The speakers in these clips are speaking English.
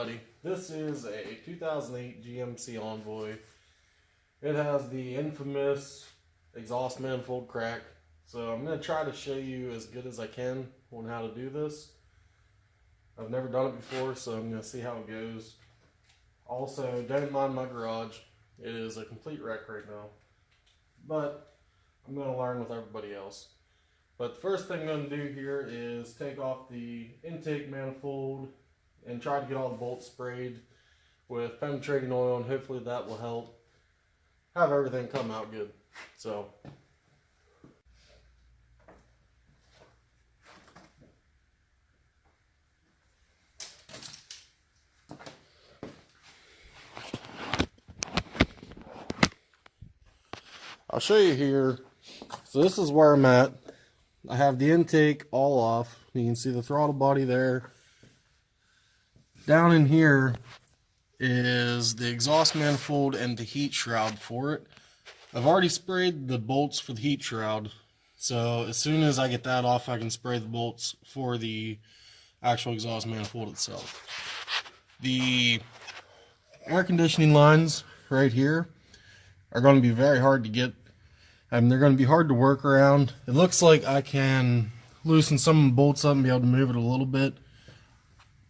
everybody, this is a 2008 GMC Envoy. It has the infamous exhaust manifold crack, so I'm going to try to show you as good as I can on how to do this. I've never done it before, so I'm going to see how it goes. Also, don't mind my garage, it is a complete wreck right now, but I'm going to learn with everybody else. But the first thing I'm going to do here is take off the intake manifold and try to get all the bolts sprayed with penetrating oil, and hopefully that will help have everything come out good. So I'll show you here. So this is where I'm at. I have the intake all off. You can see the throttle body there. Down in here is the exhaust manifold and the heat shroud for it. I've already sprayed the bolts for the heat shroud, so as soon as I get that off, I can spray the bolts for the actual exhaust manifold itself. The air conditioning lines right here are going to be very hard to get. They're going to be hard to work around. It looks like I can loosen some of the bolts up and be able to move it a little bit.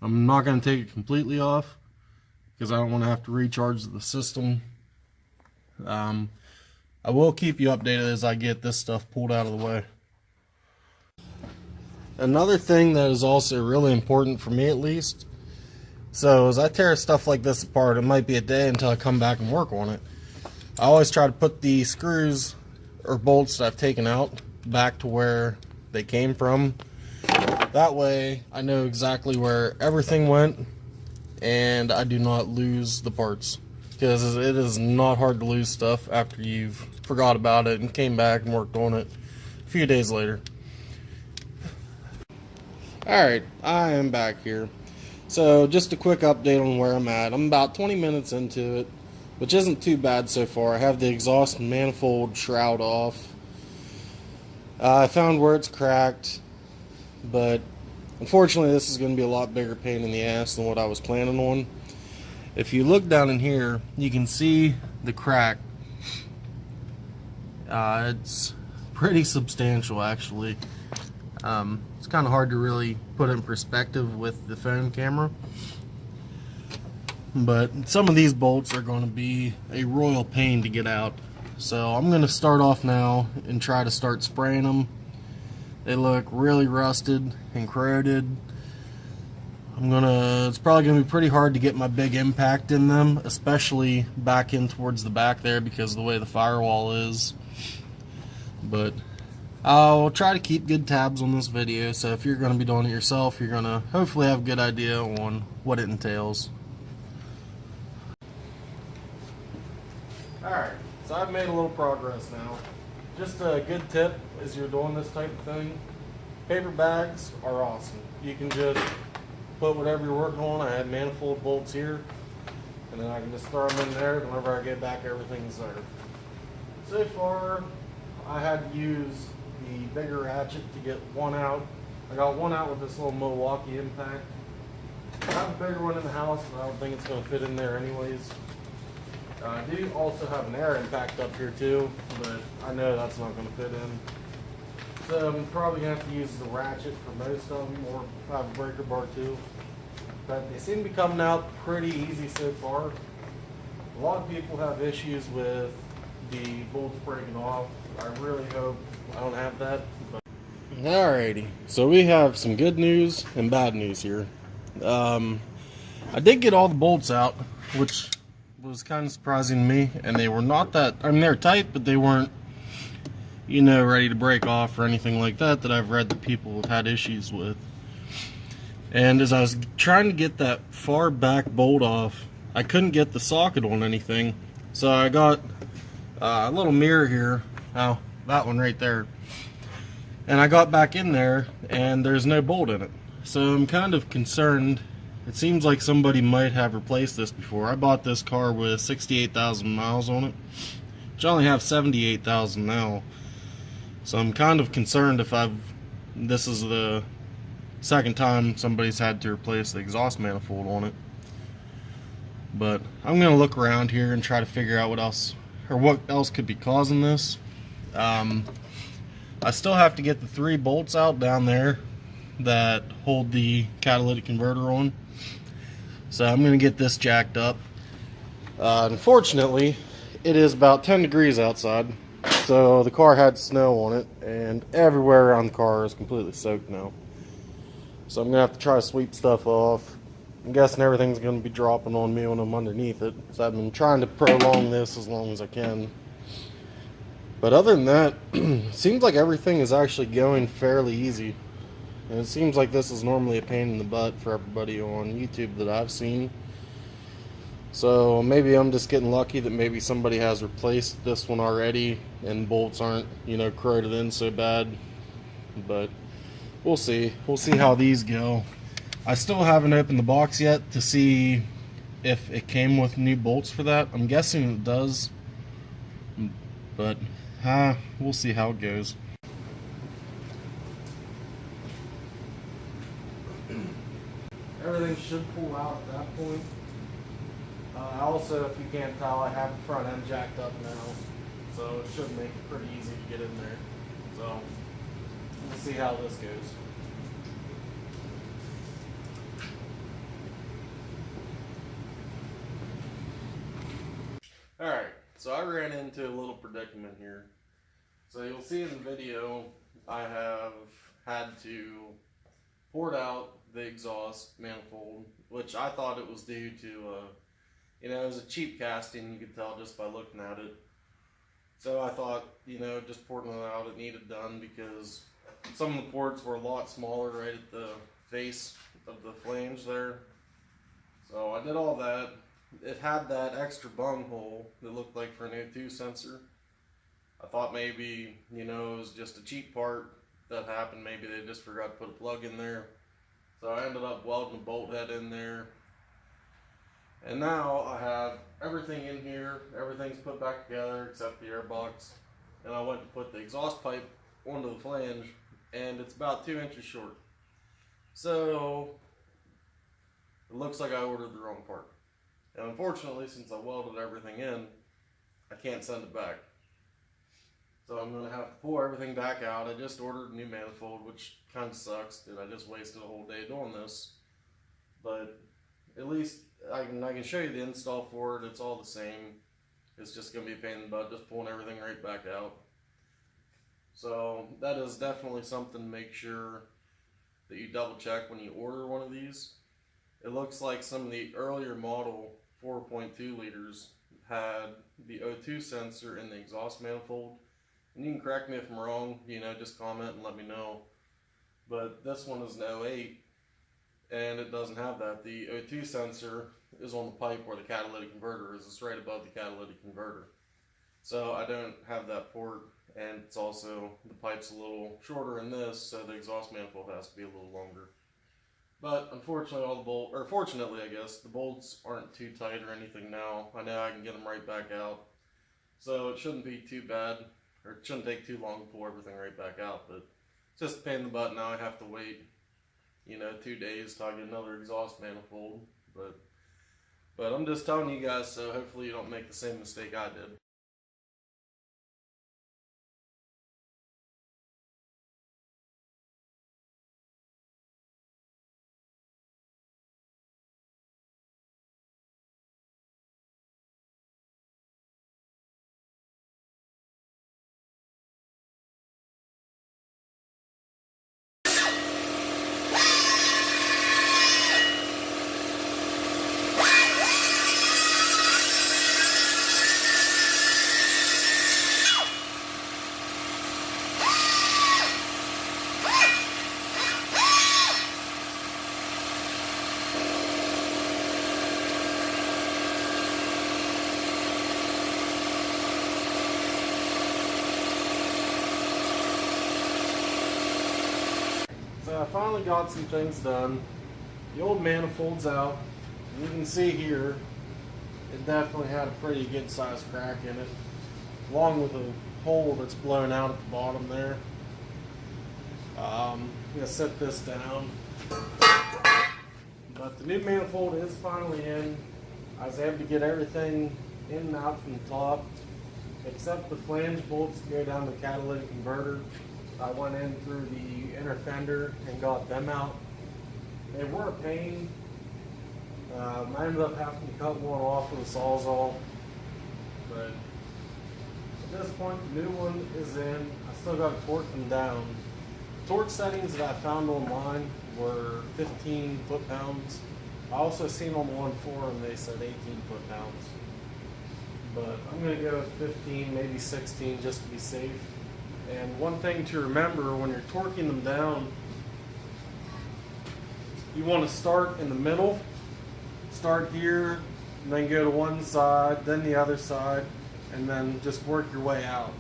I'm not going to take it completely off because I don't want to have to recharge the system. I will keep you updated as I get this stuff pulled out of the way. Another thing that is also really important for me, at least, so as I tear stuff like this apart, it might be a day until I come back and work on it. I always try to put the screws or bolts that I've taken out back to where they came from. That way I know exactly where everything went and I do not lose the parts, because it is not hard to lose stuff after you've forgot about it and came back and worked on it a few days later. Alright, I am back here. So just a quick update on where I'm at. I'm about 20 minutes into it, which isn't too bad so far. I have the exhaust manifold shroud off. I found where it's cracked, but unfortunately this is going to be a lot bigger pain in the ass than what I was planning on. If you look down in here, you can see the crack. It's pretty substantial, actually. It's kind of hard to really put in perspective with the phone camera. But some of these bolts are going to be a royal pain to get out. So I'm going to start off now and try to start spraying them. They look really rusted and corroded. It's probably going to be pretty hard to get my big impact in them, especially back in towards the back there because of the way the firewall is. But I'll try to keep good tabs on this video, so if you're going to be doing it yourself, you're going to hopefully have a good idea on what it entails. Alright, so I've made a little progress now. Just a good tip as you're doing this type of thing, paper bags are awesome. You can just put whatever you're working on. I have manifold bolts here, and then I can just throw them in there. Whenever I get back, everything's there. So far, I had to use the bigger ratchet to get one out. I got one out with this little Milwaukee impact. I have a bigger one in the house, but I don't think it's going to fit in there anyways. I do also have an air impact up here too, but I know that's not going to fit in. So I'm probably going to have to use the ratchet for most of them, or have a breaker bar too. But they seem to be coming out pretty easy so far. A lot of people have issues with the bolts breaking off. I really hope I don't have that. Alrighty, so we have some good news and bad news here. I did get all the bolts out, which was kind of surprising to me, and they were not that, I mean, they're tight, but they weren't, you know, ready to break off or anything like that I've read that people have had issues with. And as I was trying to get that far back bolt off, I couldn't get the socket on anything, so I got a little mirror here, that one right there, and I got back in there and there's no bolt in it. So I'm kind of concerned. It seems like somebody might have replaced this before. I bought this car with 68,000 miles on it, which I only have 78,000 now. So I'm kind of concerned if this is the second time somebody's had to replace the exhaust manifold on it. But I'm gonna look around here and try to figure out what else could be causing this. I still have to get the 3 bolts out down there that hold the catalytic converter on. So I'm gonna get this jacked up. Unfortunately, it is about 10 degrees outside, so the car had snow on it, and everywhere around the car is completely soaked now. So I'm gonna have to try to sweep stuff off. I'm guessing everything's gonna be dropping on me when I'm underneath it. So I've been trying to prolong this as long as I can. But other than that, it seems like everything is actually going fairly easy. And it seems like this is normally a pain in the butt for everybody on YouTube that I've seen. So maybe I'm just getting lucky that maybe somebody has replaced this one already and bolts aren't, corroded in so bad. But we'll see. We'll see how these go. I still haven't opened the box yet to see if it came with new bolts for that. I'm guessing it does. But we'll see how it goes. Everything should pull out at that point. Also, if you can't tell, I have the front end jacked up now, so it should make it pretty easy to get in there. So, we'll see how this goes. Alright, so I ran into a little predicament here. So you'll see in the video, I have had to port out the exhaust manifold, which I thought it was due to it was a cheap casting, you could tell just by looking at it. So I thought, just porting it out, it needed done because some of the ports were a lot smaller right at the face of the flange there. So I did all that. It had that extra bung hole that looked like for an O2 sensor. I thought maybe, it was just a cheap part that happened. Maybe they just forgot to put a plug in there. So I ended up welding a bolt head in there. And now I have everything in here, everything's put back together except the air box. And I went to put the exhaust pipe onto the flange, and it's about 2 inches short. So it looks like I ordered the wrong part. And unfortunately, since I welded everything in, I can't send it back. So I'm going to have to pull everything back out. I just ordered a new manifold, which kind of sucks that I just wasted a whole day doing this. But at least I can show you the install for it. It's all the same. It's just going to be a pain in the butt, just pulling everything right back out. So that is definitely something to make sure that you double check when you order one of these. It looks like some of the earlier model 4.2 liters had the O2 sensor in the exhaust manifold. And you can correct me if I'm wrong, just comment and let me know. But this one is an 08, and it doesn't have that. The O2 sensor is on the pipe where the catalytic converter is. It's right above the catalytic converter. So I don't have that port, and it's also, the pipe's a little shorter in this, so the exhaust manifold has to be a little longer. But unfortunately, fortunately I guess, the bolts aren't too tight or anything now. I know I can get them right back out. So it shouldn't be too bad, or it shouldn't take too long to pull everything right back out. But it's just a pain in the butt now. I have to wait, 2 days till I get another exhaust manifold. But I'm just telling you guys, so hopefully you don't make the same mistake I did. So I finally got some things done. The old manifold's out. You can see here, it definitely had a pretty good sized crack in it, along with a hole that's blown out at the bottom there. I'm going to set this down. But the new manifold is finally in. I was able to get everything in and out from the top, except the flange bolts to go down the catalytic converter. I went in through the inner fender and got them out. They were a pain. I ended up having to cut one off with a Sawzall, but at this point the new one is in. I still got to torque them down. Torque settings that I found online were 15 foot-pounds. I also seen on the one forum they said 18 foot-pounds, but I'm going to go with 15, maybe 16 just to be safe. And one thing to remember when you're torquing them down, you want to start in the middle. Start here, and then go to one side, then the other side, and then just work your way out.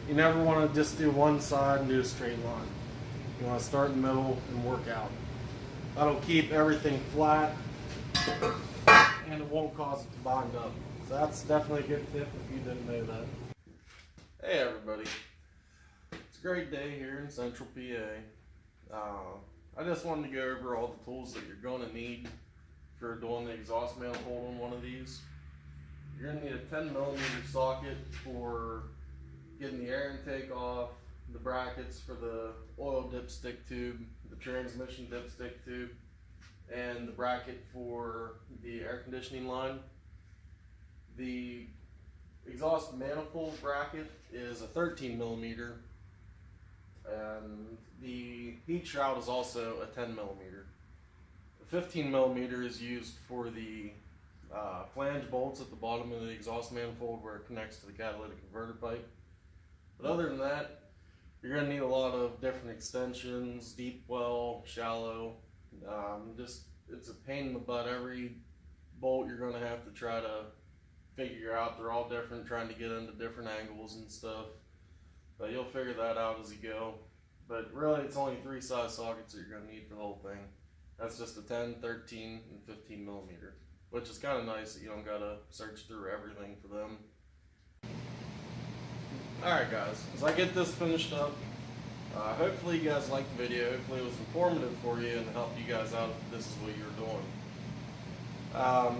You never want to just do one side and do a straight line. You want to start in the middle and work out. That'll keep everything flat, and it won't cause it to bind up. So that's definitely a good tip if you didn't know that. Hey everybody, it's a great day here in Central PA. I just wanted to go over all the tools that you're going to need for doing the exhaust manifold on one of these. You're going to need a 10mm socket for getting the air intake off, the brackets for the oil dipstick tube, the transmission dipstick tube, and the bracket for the air conditioning line. The exhaust manifold bracket is a 13mm, and the heat shroud is also a 10mm. The 15mm is used for the flange bolts at the bottom of the exhaust manifold where it connects to the catalytic converter pipe. But other than that, you're going to need a lot of different extensions, deep well, shallow. It's a pain in the butt. Every bolt you're going to have to try to figure out. They're all different, trying to get into different angles and stuff. But you'll figure that out as you go. But really, it's only 3 size sockets that you're going to need for the whole thing. That's just a 10, 13, and 15mm, which is kind of nice that you don't got to search through everything for them. Alright guys, as I get this finished up, hopefully you guys liked the video. Hopefully it was informative for you and helped you guys out if this is what you're doing.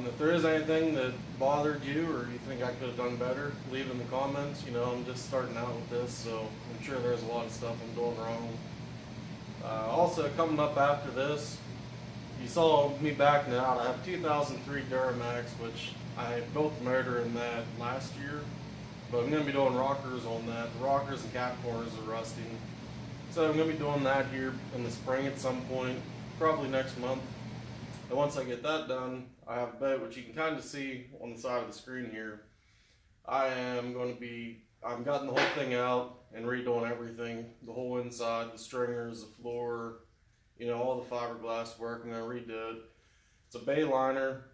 If there is anything that bothered you or you think I could have done better, leave it in the comments. You know, I'm just starting out with this, so I'm sure there's a lot of stuff I'm doing wrong. Also, coming up after this, you saw me backing out. I have 2003 Duramax, which I built the motor in that last year, but I'm going to be doing rockers on that. The rockers and cap corners are rusting, so I'm going to be doing that here in the spring at some point, probably next month. And once I get that done, I have a boat, which you can kind of see on the side of the screen here. I've gotten the whole thing out and redoing everything, the whole inside, the stringers, the floor, you know, all the fiberglass work. I'm going to redo it. It's a bay liner,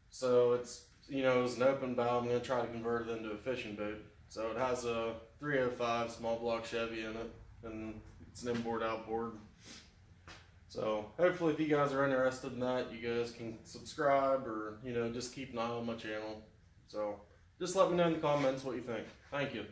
so it's, you know, it's an open bow. I'm going to try to convert it into a fishing boat. So it has a 305 small block Chevy in it, and it's an inboard outboard. So hopefully if you guys are interested in that, you guys can subscribe or, you know, just keep an eye on my channel. So just let me know in the comments what you think. Thank you.